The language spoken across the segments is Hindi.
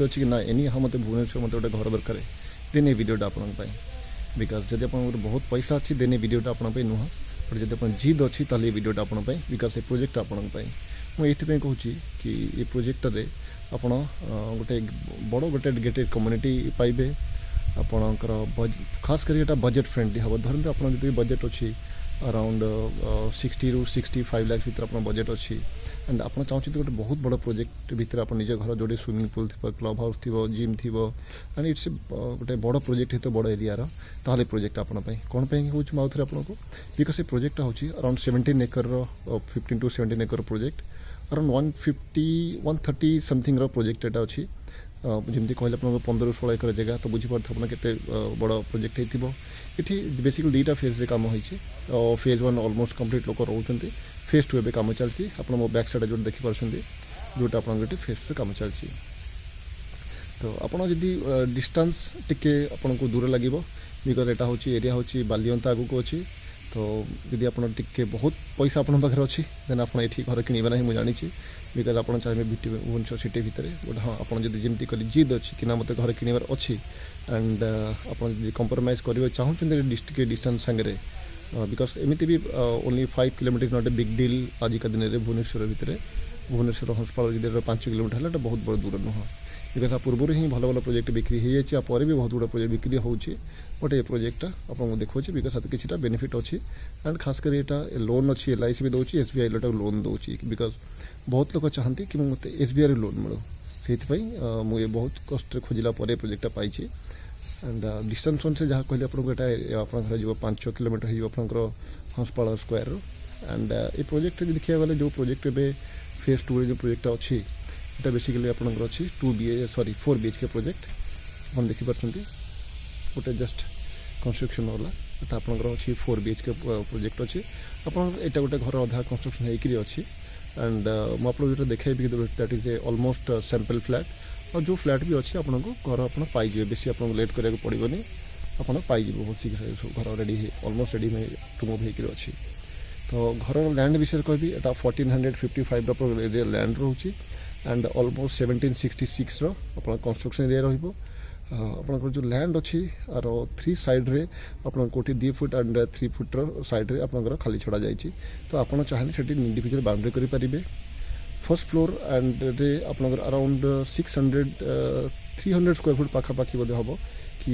जिद अच्छी कि ना एनी हाँ मत भुवनेश्वर मत गोटे घर दरकार देन ये वीडियोटा आपण बिकज जब आप बहुत पैसा अच्छी देन वीडियोटा आपण नुह बट जब आप जिद अच्छी ताल ये वीडियोटा आपण बिकज ये प्रोजेक्ट आपण मुझे कहूँ कि ये प्रोजेक्ट आप गोटे बड़ गोटे गेटेड कम्युनिटी पाइबे आपणकर खास कर बजेट फ्रेंडली हम धरते आप बजेट अच्छी अराउंड 60 ରୁ 65 लाख भर आप बजेट अच्छी एंड आप चाहते गोटे बहुत बड़ प्रोजेक्ट भितर आप निज घर जो स्विमिंग पूल थी क्लब हाउस थी जिम थी एंड इट्स गोटे बड़ प्रोजेक्ट है बड़ एरियार ताहले प्रोजेक्ट आपंपाई कौन हूँ आउे आपको बिकज ये प्रोजेक्ट हूँ around 17 acre 15 to 17 acre project around 130 something project एटा अच्छी जमी कहले आप 15-16 एकर जगह तो बुझीपार के बड़ प्रोजेक्ट होती बेसिकली दुईटा फेज काम हो फेज 1 ऑलमोस्ट कंप्लीट लोक रोचे फेज 2 एवं कम चलती आप मो बैक साइड जो देखिपारे जोटा आप फेज 2 कम चलती तो आपड़ जदि डिस्टेंस टिके आपन को दूर लगे बिकज एटा हूँ एरिया हूँ बालियंता आगू को अच्छी तो यदि आप टिके बहुत पैसा आपन पाखे अच्छी देन आप ये घर किणवे ना मुझे जानी बिकज आप चाहिए भुवनेश्वर सिटी भितर गोटे हाँ आप जमी कल जिद अच्छी कि मत घर किणवार अच्छी एंड आप कंप्रोमाइज करेंगे चाहते डिस्ट्रिक्ट डिस्टेंस सांगे बिकज एमती भी only 5 kilometre not a big deal आजिका दिन में भुवनेश्वर भितर भुवनेश्वर हस्पिटाल जब 5 किलोमीटर है बहुत बड़ दूर नुह बिकज पूर्व ही भल भल प्रोजेक्ट बिक्री हो जाए भी बहुत गुड़ा प्रोजेक्ट बिक्री होची बट ये प्रोजेक्ट आपको देखा बिकज किसी बेनिफिट अच्छी एंड खास कर यहाँ लोन अच्छी LIC भी दूसरी SBI लोन दूसरी बिकज बहुत लोग चाहती कि मत SBI लोन मिलू से मुझे बहुत कष्ट खोजला प्रोजेक्ट पाई एंड डिस्टेंस से जहाँ कहले आपको 5 किलोमीटर हो हंसपाड़ स्क्वायर एंड ये प्रोजेक्ट देखा गले जो प्रोजेक्ट ए फेज 2 जो प्रोजेक्ट अच्छी ये बेसिकली आपंकर अच्छी 4 BHK प्रोजेक्ट आप देखिपार गोटे जस्ट कंस्ट्रक्शन वाला यहाँ आपंकर अच्छी 4 BHK प्रोजेक्ट अच्छी आप गोटे घर अधा कंस्ट्रक्शन होकर अच्छी एंड मुझे जो देखी that is almost sample flat और जो फ्लैट भी अच्छी आपको घर आप पाइबे बेसी आपको लेट कराया पड़ोनी आप पाइबे बहुत शीघ्र घर ready almost ready to move होकर अच्छी तो घर लैंड विषय कहि यहाँ 1455 लैंड रोचे एंड ऑलमोस्ट 1766 आप कंस्ट्रक्शन एरिया रहा जो लैंड अच्छी आर 3 साइड रे आप कोटी 2 फुट एंड 3 फुट साइड रे आप खाली छड़ा जाइए तो आप चाहे से इंडिविजुअल बाउंड्री करेंगे फर्स्ट फ्लोर एंड रे आप अराउंड 300 स्क्वायर फुट पाखापाखि बोधे हम कि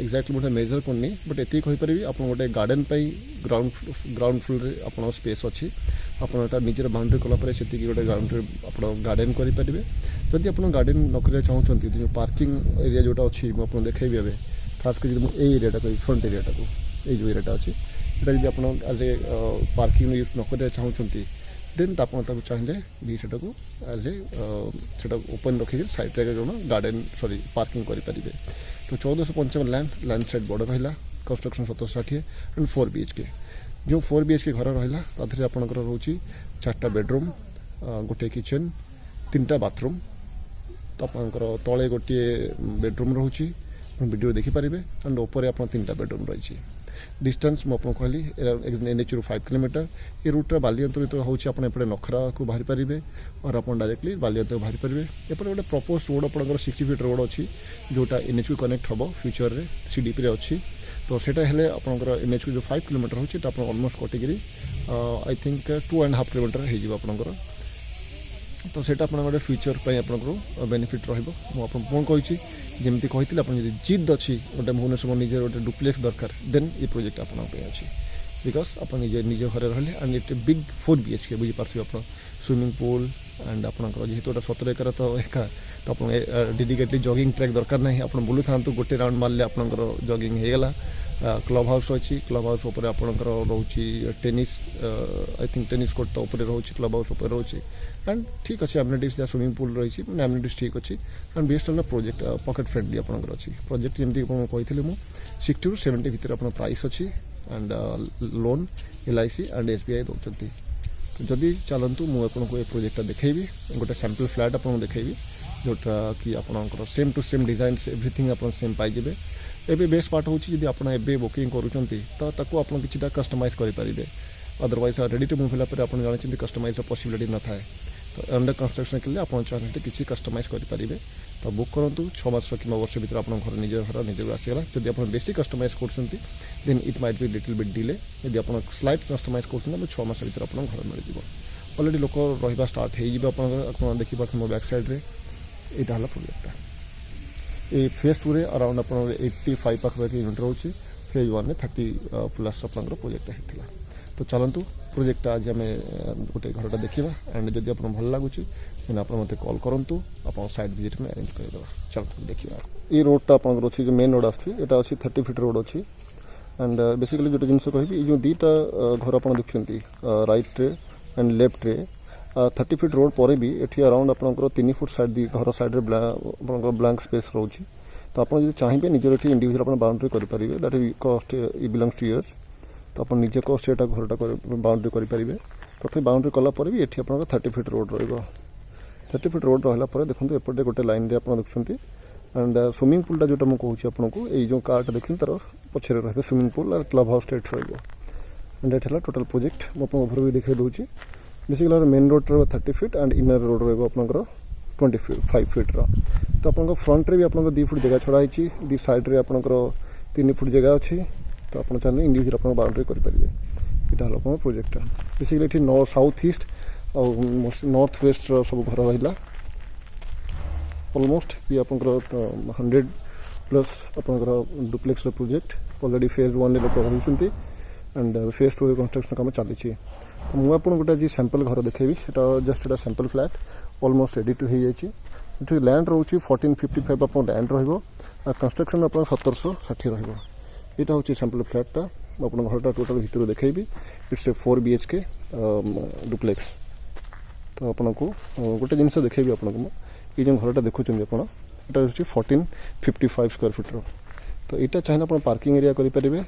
एक्जाक्टली मुझे मेजर करनी बट ये कहीपरि आप गोटे गार्डन ग्राउंड फ्लोर रे आप स्पेस अच्छी आप निजर बाउंड्री कलापर से गोटे बाउंड्री आप गार्डन करेंगे जदि आप गार्डन न करा चाहते जो पार्किंग एरिया जोटा अच्छी मुझे देखी ए खास कर एरियाटा कह फ्रंट एरियाटा को ये जो एरियाटा अच्छी यहाँ जब आप एज ए पार्किंग यूज न करा चाहते देन आप चाहिए भी से ओपन रखिक सैड्रे गार्डन सॉरी पार्किंग करेंगे तो 1455 लैंड साइड बड़ रहा कंस्ट्रक्शन 1760 एंड 4 BHK जो 4 BHK घर रहा तादे आपंकर रोचे 4टा बेडरूम गोटे किचन 3टा बाथरूम तो आपंकर तले गोटे बेडरूम रोचे वीडियो देखिपारे एंड ऊपर आप 3टा बेडरूम रही डिस्टेंस मुझे कहली NH 5 किलोमीटर ये रूट्रे बालियंत तो हूँ आपटे नखरा को बाहरी पारे और आप डायरेक्टली बालियंत को बाहरी पारे एपटे गोटे प्रपोज रोड आप 60 फीट रोड अच्छी जोटा NH को कनेक्ट हम फ्यूचर रे CDP रे अच्छी तो सेटा हेले आपंकर NH को जो 5 किलोमीटर होची आप ऑलमोस्ट कटिकी आई थिंक 2.5 किलोमीटर हो आपंकर तो सेटा आप गोटे फ्यूचर आपको बेनिफिट रही जमी कही आप जिद अच्छी गोटे भुवनेश्वर निजे गोटे डुप्लेक्स दरकार देन ये प्रोजेक्ट आप अच्छी बिकज आप निजे घर रही एंड इट बिग 4 BHK बुझीपारे आप स्विमिंग पूल एंड आपंकर जेहतु गोटे 17 एकर तो एका तो आप डेडिकेटली जॉगिंग ट्रैक दरकार ना आप बुलू था गोटे राउंड मारे आपंकर जॉगिंग होगला क्लब हाउस अच्छी क्लब हाउस उपर आपंकर रोचे tennis I think tennis court तो ऊपर रोचे क्लब हाउस उपर रोचे एंड ठीक अच्छे एम्यूनिटीज जहाँ स्विमिंग पूल रही एम्यूनिटीज ठीक अच्छी and best on project pocket friendly आपंकर अच्छी प्रोजेक्ट जमी कही 60 to 70 भितर आप प्राइस अच्छी and loan LIC and SBI दौरान तो जदि चलतु मुझे प्रोजेक्ट देखी गोटे सैंपल फ्लैट आपको देखी जोटा कि आपंकर same to same design everything आप सेम पाइबे एवं बेस्ट पार्ट हूँ जी आप बुकिंग करूँ कि कस्टमाइज करेंगे अदरवाइज रेडी टू मूव होगा आप जानते कस्टमाइज पॉसिबिलिटी न थाए तो अंडर कंस्ट्रक्शन के लिए आप चाहते किसी कस्टमाइज करेंगे तो बुक करूँ 6 मास कि वर्ष भर आप घर निज घर निजक आसीगला जब आप बेसी कस्टमाइज कर then it might be little bit delay यदि आप स्लाइट कस्टमाइज कर 6 मास भर आप घर मिल अलरेडी लोक रहा स्टार्ट हो देखिए मो बैक साइड रे यहाँ प्रोजेक्टा ये फेज 2 अराउंड आप 85 पाखापाखि यूनिट रोचे फेज 1 में 30 प्लस आप प्रोजेक्ट होता तो चलतु प्रोजेक्ट आज आम गोटे घरटा देखा एंड जब आप भल लगुच देन आप मत कॉल करूँ आप साइड विजिट में अरेंज करदे चलते देखा ये रोडटा आप जो मेन रोड आटा अच्छी 30 फीट रोड अच्छी एंड बेसिकली जो जिन कहि जो दुईटा घर आप देखते राइट रे एंड लेफ्ट रे 30 फीट रोड पर भी ये अराउंड आप 3 फुट साइड घर साइड ब्लैंक स्पेस रोचे तो आप चाहिए निजर ये इंडिविजुअल बाउंड्री करेंगे that is cost belongs two year तो आप निजे कस्ट से घरटा बाउंड्री करेंगे तथा बाउंड्री कलापर भी ये आप 30 फीट रोड रही 30 फीट रोड रहा देखो एपटे गोटे लाइन में आप देखते एंड स्विमिंग पूलटा जोटा मुझे कहूँ आपको ये जो कारटा देखिए तार पछरे रही स्विमिंग पूल और क्लब हाउस टाइप एंड एट है टोटाल प्रोजेक्ट मुझे ओभर भी देखा दूसरी बेसिकली मेन रोड रहा 30 फीट एंड इनर रोड रहा 25 फीट तो आप फ्रंट रे भी आप 2 फुट जगह छड़ाई दी साइड रे आप 3 फुट जगह अच्छी तो आप चाहिए इंडिविजुअल आप बाउंड्री करेंगे यहाँ हल प्रोजेक्टा बेसिकली ये साउथ ईस्ट और नॉर्थ वेस्ट सब घर रहा ऑलमोस्ट ये आप 100 प्लस आप डुप्लेक्स प्रोजेक्ट ऑलरेडी फेज 1 लोक होती एंड फेज 2 कंस्ट्रक्शन काम चली तो मुझे आपको गोटे आज सैंपल घर देखेबी जस्ट एटा sample flat almost ready to हो जाए लैंड रोचे 1455 आप लैंड कंस्ट्रक्शन आप 1760 रहा हूँ सैंपल फ्लैटा आप घरटा टोटाल भितर देखेबी इट्स ए 4 BHK डुप्लेक्स तो आपको गोटे जिन देखेबी आपको ये जो घरटा देखुं आप 1455 स्क्वायर फीट तो यहाँ चाहिए आप पार्किंग एरिया करेंगे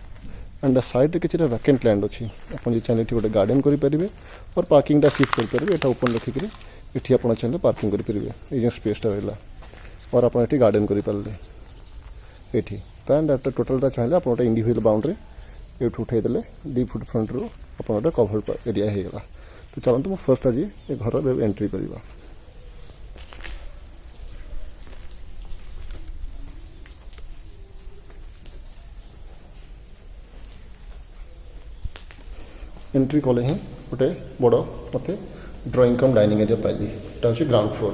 एंड साइड किसी वैकेंट लैंड अच्छी आप चाहिए गोटे गार्डन करेंगे और पार्किंगटा सिफ्ट करेंगे यहाँ ओपन रखिक ये आप चाहिए पार्किंग करेंगे ये जो स्पेसटा रहा और आप गार्डन करेंगे ये तो एंड टोटालटा चाहिए आप इंडिविजुअल बाउंड्री ये उठेदेले 2 फुट फ्रंट रू आप कभर एरिया होगा तो चलते मुझे फर्स्ट आज ये घर एंट्री करवा एंट्री कले ही गोटे बड़ मत ड्राइंग कम डाइनिंग एरिया पाइली यहाँ हूँ ग्राउंड फ्लोर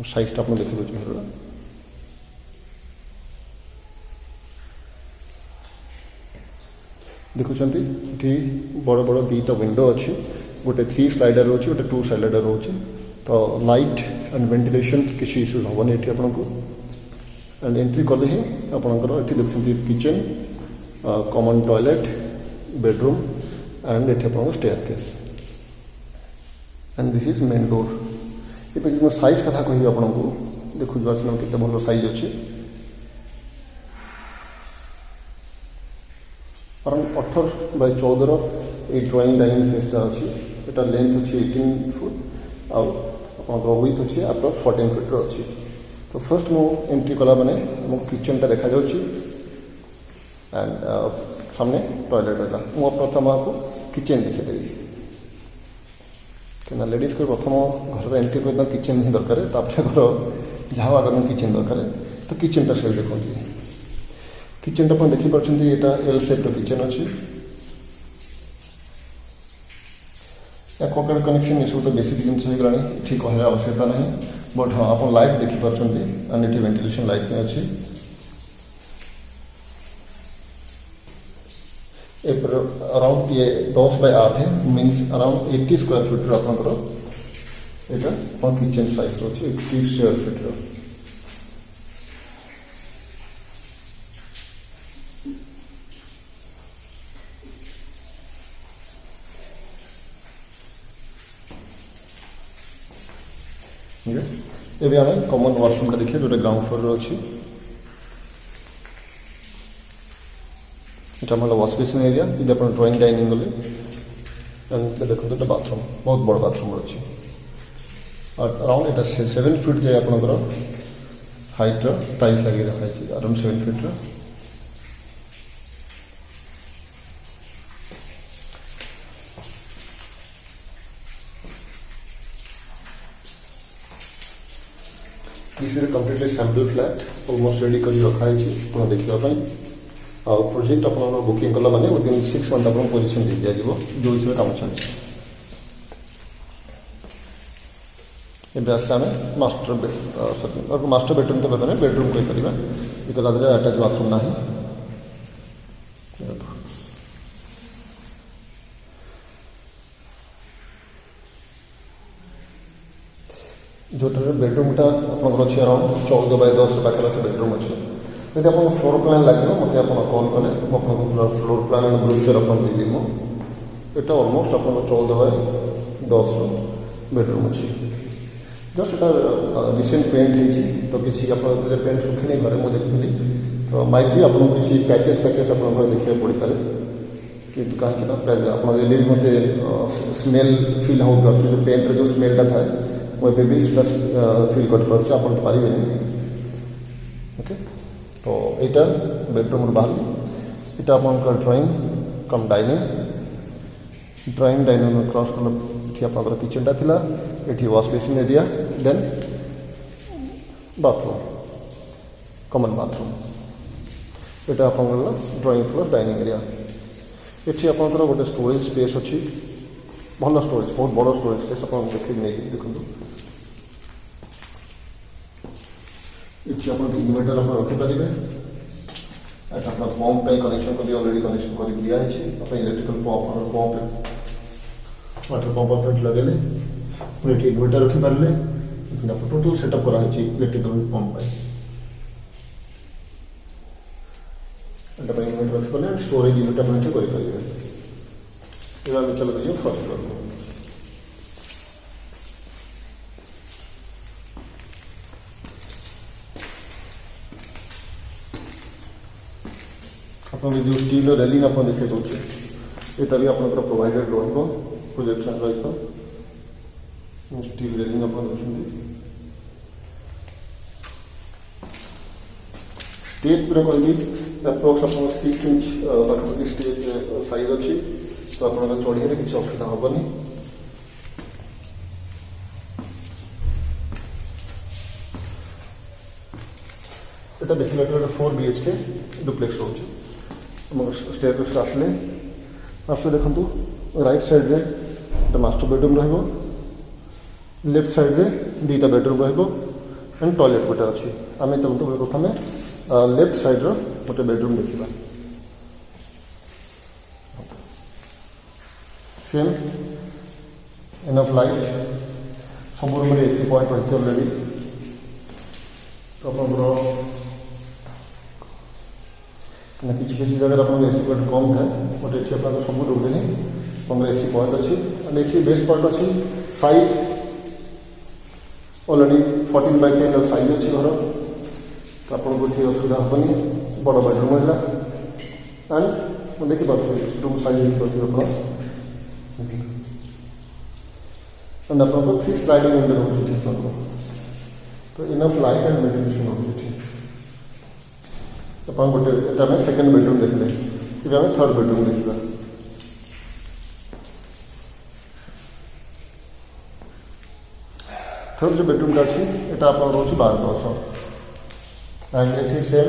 साइजटा आप देखी दूसरी देखुं कि बड़ बड़ 2टा विंडो अच्छी गोटे 3 स्लाइडर रोचे गोटे 2 स्लाइडर रोचे तो लाइट एंड वेंटिलेशन किसी इश्यूज हेनी ये आपको एंड एंट्री कले ही आपंकर ये देखते kitchen common toilet bedroom and ये आप staircase and this is main door ये साइज कथा कह आपको देखु के भल साइज अच्छी अराउंड 18 बाय 14 ये ड्राइंग डाइनिंग स्पेसटा अच्छी यहाँ लेंथ अच्छी 18 फुट आप विथ अच्छी आप 14 फीट अच्छी तो फर्स्ट मु एंट्री कला मैंने मो किचनटा देखा एंड सामने टॉयलेट रहा मुझे प्रथम आपको किचन देखीदेवी क्या लेडीज को प्रथम घर एंट्री कर किचन ही दरकार घर जहाँ आगे किचन दरकार तो किचनटा से देखो किचनटा आप देखिपार यहाँ एल सेप किचन अच्छी कॉकर कनेक्शन ये सब तो बेसिक जिन होगा ये कहने आवश्यकता ना बट हाँ आप लाइट देखिपार एंड ये वेंटिलेशन लाइट में अच्छी अराउंड ये 10 बाय 8 है मीन्स अराउंड 80 स्क्वायर फीट आपंकर यहाँ किचन साइज अच्छे 80 स्क्वायर फीट ये आम कॉमन वाशरूम देखिए जो ग्राउंड फ्लोर अच्छी ये वाश बेसिन एरिया ये आप ड्राइंग डाइनिंग गले देखो ये बाथरूम बहुत बड़ बाथरूम अच्छी और अराउंड ये 7 फीट जाए आपंकर हाइट टाइल्स लगे रखाई around 7 feet this is completely sample flat almost ready कर रखा है आप देखा प्रोजेक्ट आप बुकिंग कला माने विदिन 6 मंथ आप पोजिशन दे दिया जो हिसाब से काम चलती आम मास्टर बेडरूम तो कहते बेडरूम कहीपर बिकज आदि आटाच बाथरूम ना जोटार बेडरूमटा आपंकर अच्छे अराउंड 14x10 पाखापाखि बेडरूम अच्छे यदि आप फ्लोर प्लान लगे मत आप कल कले पूरा फ्लोर प्लान एंड ब्रोचर आपदेवी यहाँ अलमोस्ट आप 14x10 बेडरूम अच्छी जस्ट एटा रिसेंट पेंट होती तो किसी आप पेंट सुखी घरे मुझे देखी तो माइट भी आपको किसी पैचेस आप घर देखा पड़ पारे कि कहीं आप मत स्मेल फिल हो पार्टी पेंट जो स्मेलटा थाए मुझे भी फिल कर पार्टी आप पारे ओके तो यहाँ बेडरूम बाहर यहाँ आप ड्रॉइंग कम डाइनिंग क्रॉस कल ये आप किचनटा थिला ये wash basin area then bathroom common bathroom यहाँ आप ड्रॉइंग प्लस डाइनिंग एरिया ये आप गोटे स्टोरेज स्पेस अच्छी भल स्टोरेज बहुत बड़ स्टोरेज स्पेस आप देख नहीं देखो ये आप इनवर्टर आप रखिपारे आप पंप कनेक्शन कर अलरेडी कनेक्शन कर दिखाई इलेक्ट्रिकल पंप वाटर पंप आप लगे ये इनवर्टर रखिपारे टोटल सेटअप कराई इलेक्ट्रिकल पंप इनवर्टर रखिपारे स्टोरेज यूनिट आप करेंगे चल जाइए फर्स्ट फ्लोर को आप जो स्टील रेलिंग आप देखे दूसरे यहाँ भी आप प्रोवाइडेड रहा प्रोजेक्शन रहा स्टील रेलिंग आप स्टेज पूरा कहि अप्रोक्स आप 6 इंच पाखापाखि स्टेज साइज अच्छी तो आप चढ़िया किसी असुविधा हेनी यहाँ बेसिकली 4 BHK डुप्लेक्स रोचे स्टेयरकेस आसले देखु राइट साइड रे मास्टर बेडरूम लेफ्ट साइड रे 2टा बेडरूम एंड टॉयलेट गोटे अच्छी आम चलते प्रथम लेफ्ट साइड गोटे बेडरूम देखा सेम एनफ लाइट सब रूम AC पॉइंट रही अलरेडी तो आप किसी जगह आप AC पॉइंट कम था बट ये आप सब रूम में AC पॉइंट अच्छी एंड ये बेस्ट पॉइंट अच्छी साइज अलरेडी 14x10 साइज अच्छी घर तो आपको ये असुविधा हेनी बड़ बेडरूम है एंड देखिए रूम साइज देखिए एंड आपको 3 स्लाइडिंग विंडो रोचे तो इनफ लाइट एंड वेंटिलेशन रोचे आप गोटे सेकेंड बेडरूम देखले ये आम थर्ड बेडरूम देखा थर्ड जो बेडरूमटा अच्छी यहाँ आप रोचे 12 एंड ये सेम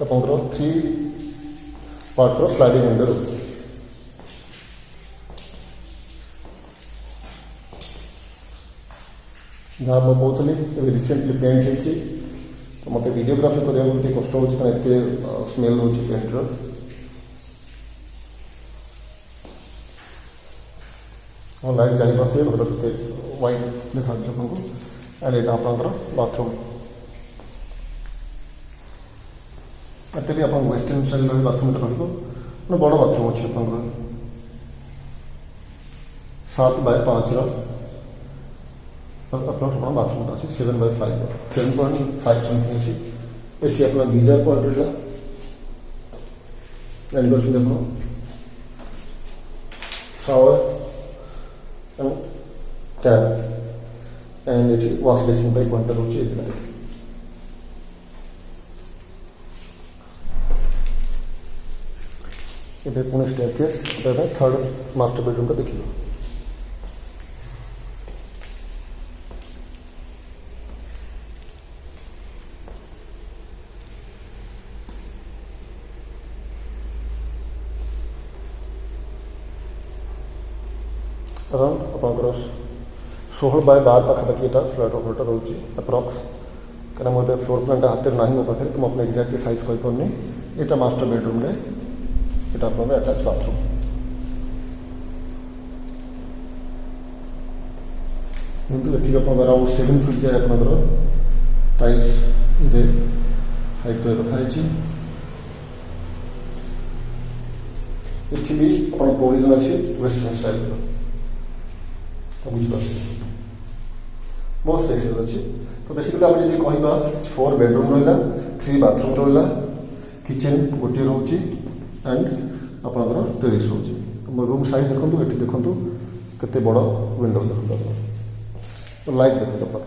आप 3 पार्ट स्लाइडिंग विंडो रोचे जहाँ मैं कहती रिसेंटली पेंट होती तो मत वीडियोग्राफी करने कष्ट हो स्मेल हो पेंटर लाइट जापारे घर के व्हाइट देखा आपको एंड यहाँ आप बाथरूम एक्चुअली आप वेस्टर्न स्टाइल बाथरूम रहा बड़ बाथरूम अच्छे आप 7x5 अपना बाथरूम अच्छे 7x5 7.5 समथिंग अच्छी ये अपना गीजर पॉइंट रहा देख शावर एंड टैप एंड ये वाश बेसिन पॉइंट रोचे ये Pune staircase third master bedroom का देखिए अराउंड आपंकर 16x12 पाखापाखि यहाँ फ्लोरटा रोचे अप्रक्स कहीं मोटे फ्लोर प्लान हाथ में ना मो पाखे तो मुझे एक्जाक्टली साइज कहीपरि यहाँ मास्टर बेडरूम में यहाँ आप अटैच बाथरूम किंतु ये अराउंड 7 फीट जाए आपंकर टाइल्स ये हाइट रखाई ये भी आप प्रोविजन अच्छी वेस्टर्न स्टाइल बुझे बहुत स्पेसियस अच्छी तो बेसिकली आप जब कह 4 बेडरूम रहा 3 बाथरूम रहा किचन गोटे रोचे एंड आपंकर टेरेस रोचे रूम साइज देखो ये देखो केते बड़ विंडो देखो तो लाइट देखो आप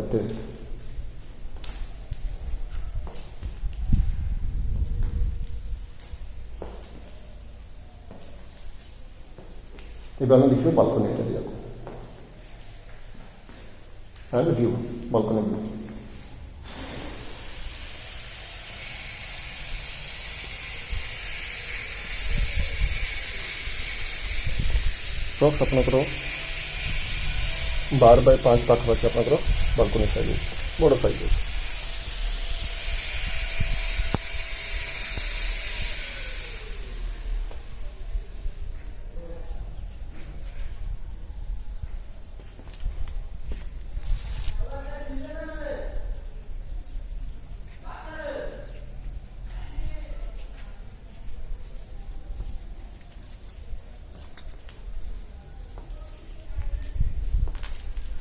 के आम देखिए बालकनी एरिया को एंड व्यू बालकनी व्यू आपंकर 12x5 पाखापाखि आपंकर बालकनी साइज बड़ साइज है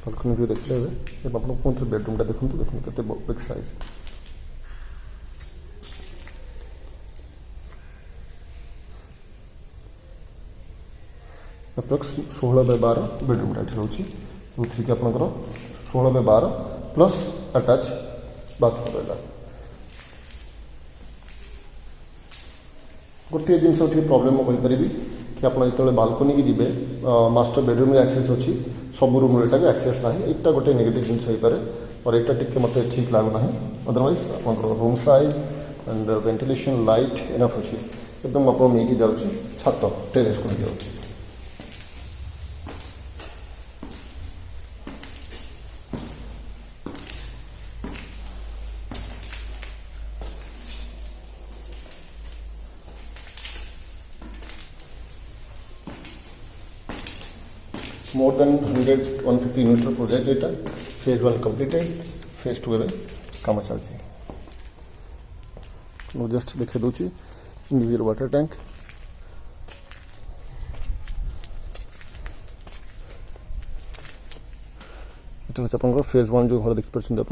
बालकनी व्यू देखते हुए जब आप पुणी बेडरूम देखो देखो बिग साइज अप्रक्स 16x12 बेडरूम रोचे जो थी कि आपंकर 16x12 प्लस अटैच बाथरूम रहा गोटे जिनस प्रॉब्लम मुझे कि आप जो बालकनी की जी मास्टर बेडरूम एक्सेस अच्छी सब रूम यहाँ भी एक्सेस ना यहाँ गोटे नेगेटिव जिन हो पारे और यहाँ टी मत ठीक लगुना अदरवाइज आप room size and ventilation light enough अच्छी एकदम आप नहीं जाऊँगी छात टेरेस को नहीं जाऊँगी more than 100-150 यूनिट प्रोजेक्ट यहाँ फेज 1 कंप्लीटेड फेज 2 एवं काम चलती जस्ट देखे दूसरी इंडिविजुअल वाटर टैंक ये हूँ फेज 1 जो घर देखिए आप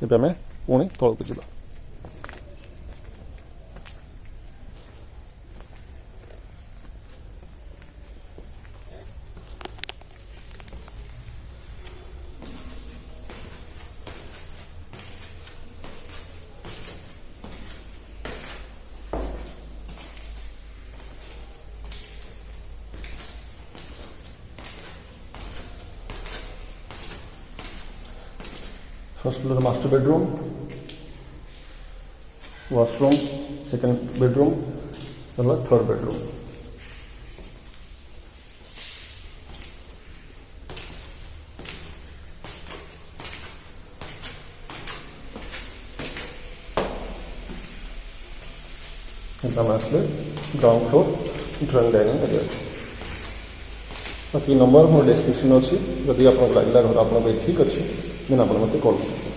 ଏବେ ଆମେ ପୁଣି ତଳକୁ ଯିବା। First floor master bedroom, washroom, second bedroom, and third bedroom. Ground floor, drawing dining area. बाकी नंबर मोर डिस्क्रिप्शन अच्छी जदि आप लगे घर आप ठीक अच्छे देन आप मत कॉल करें।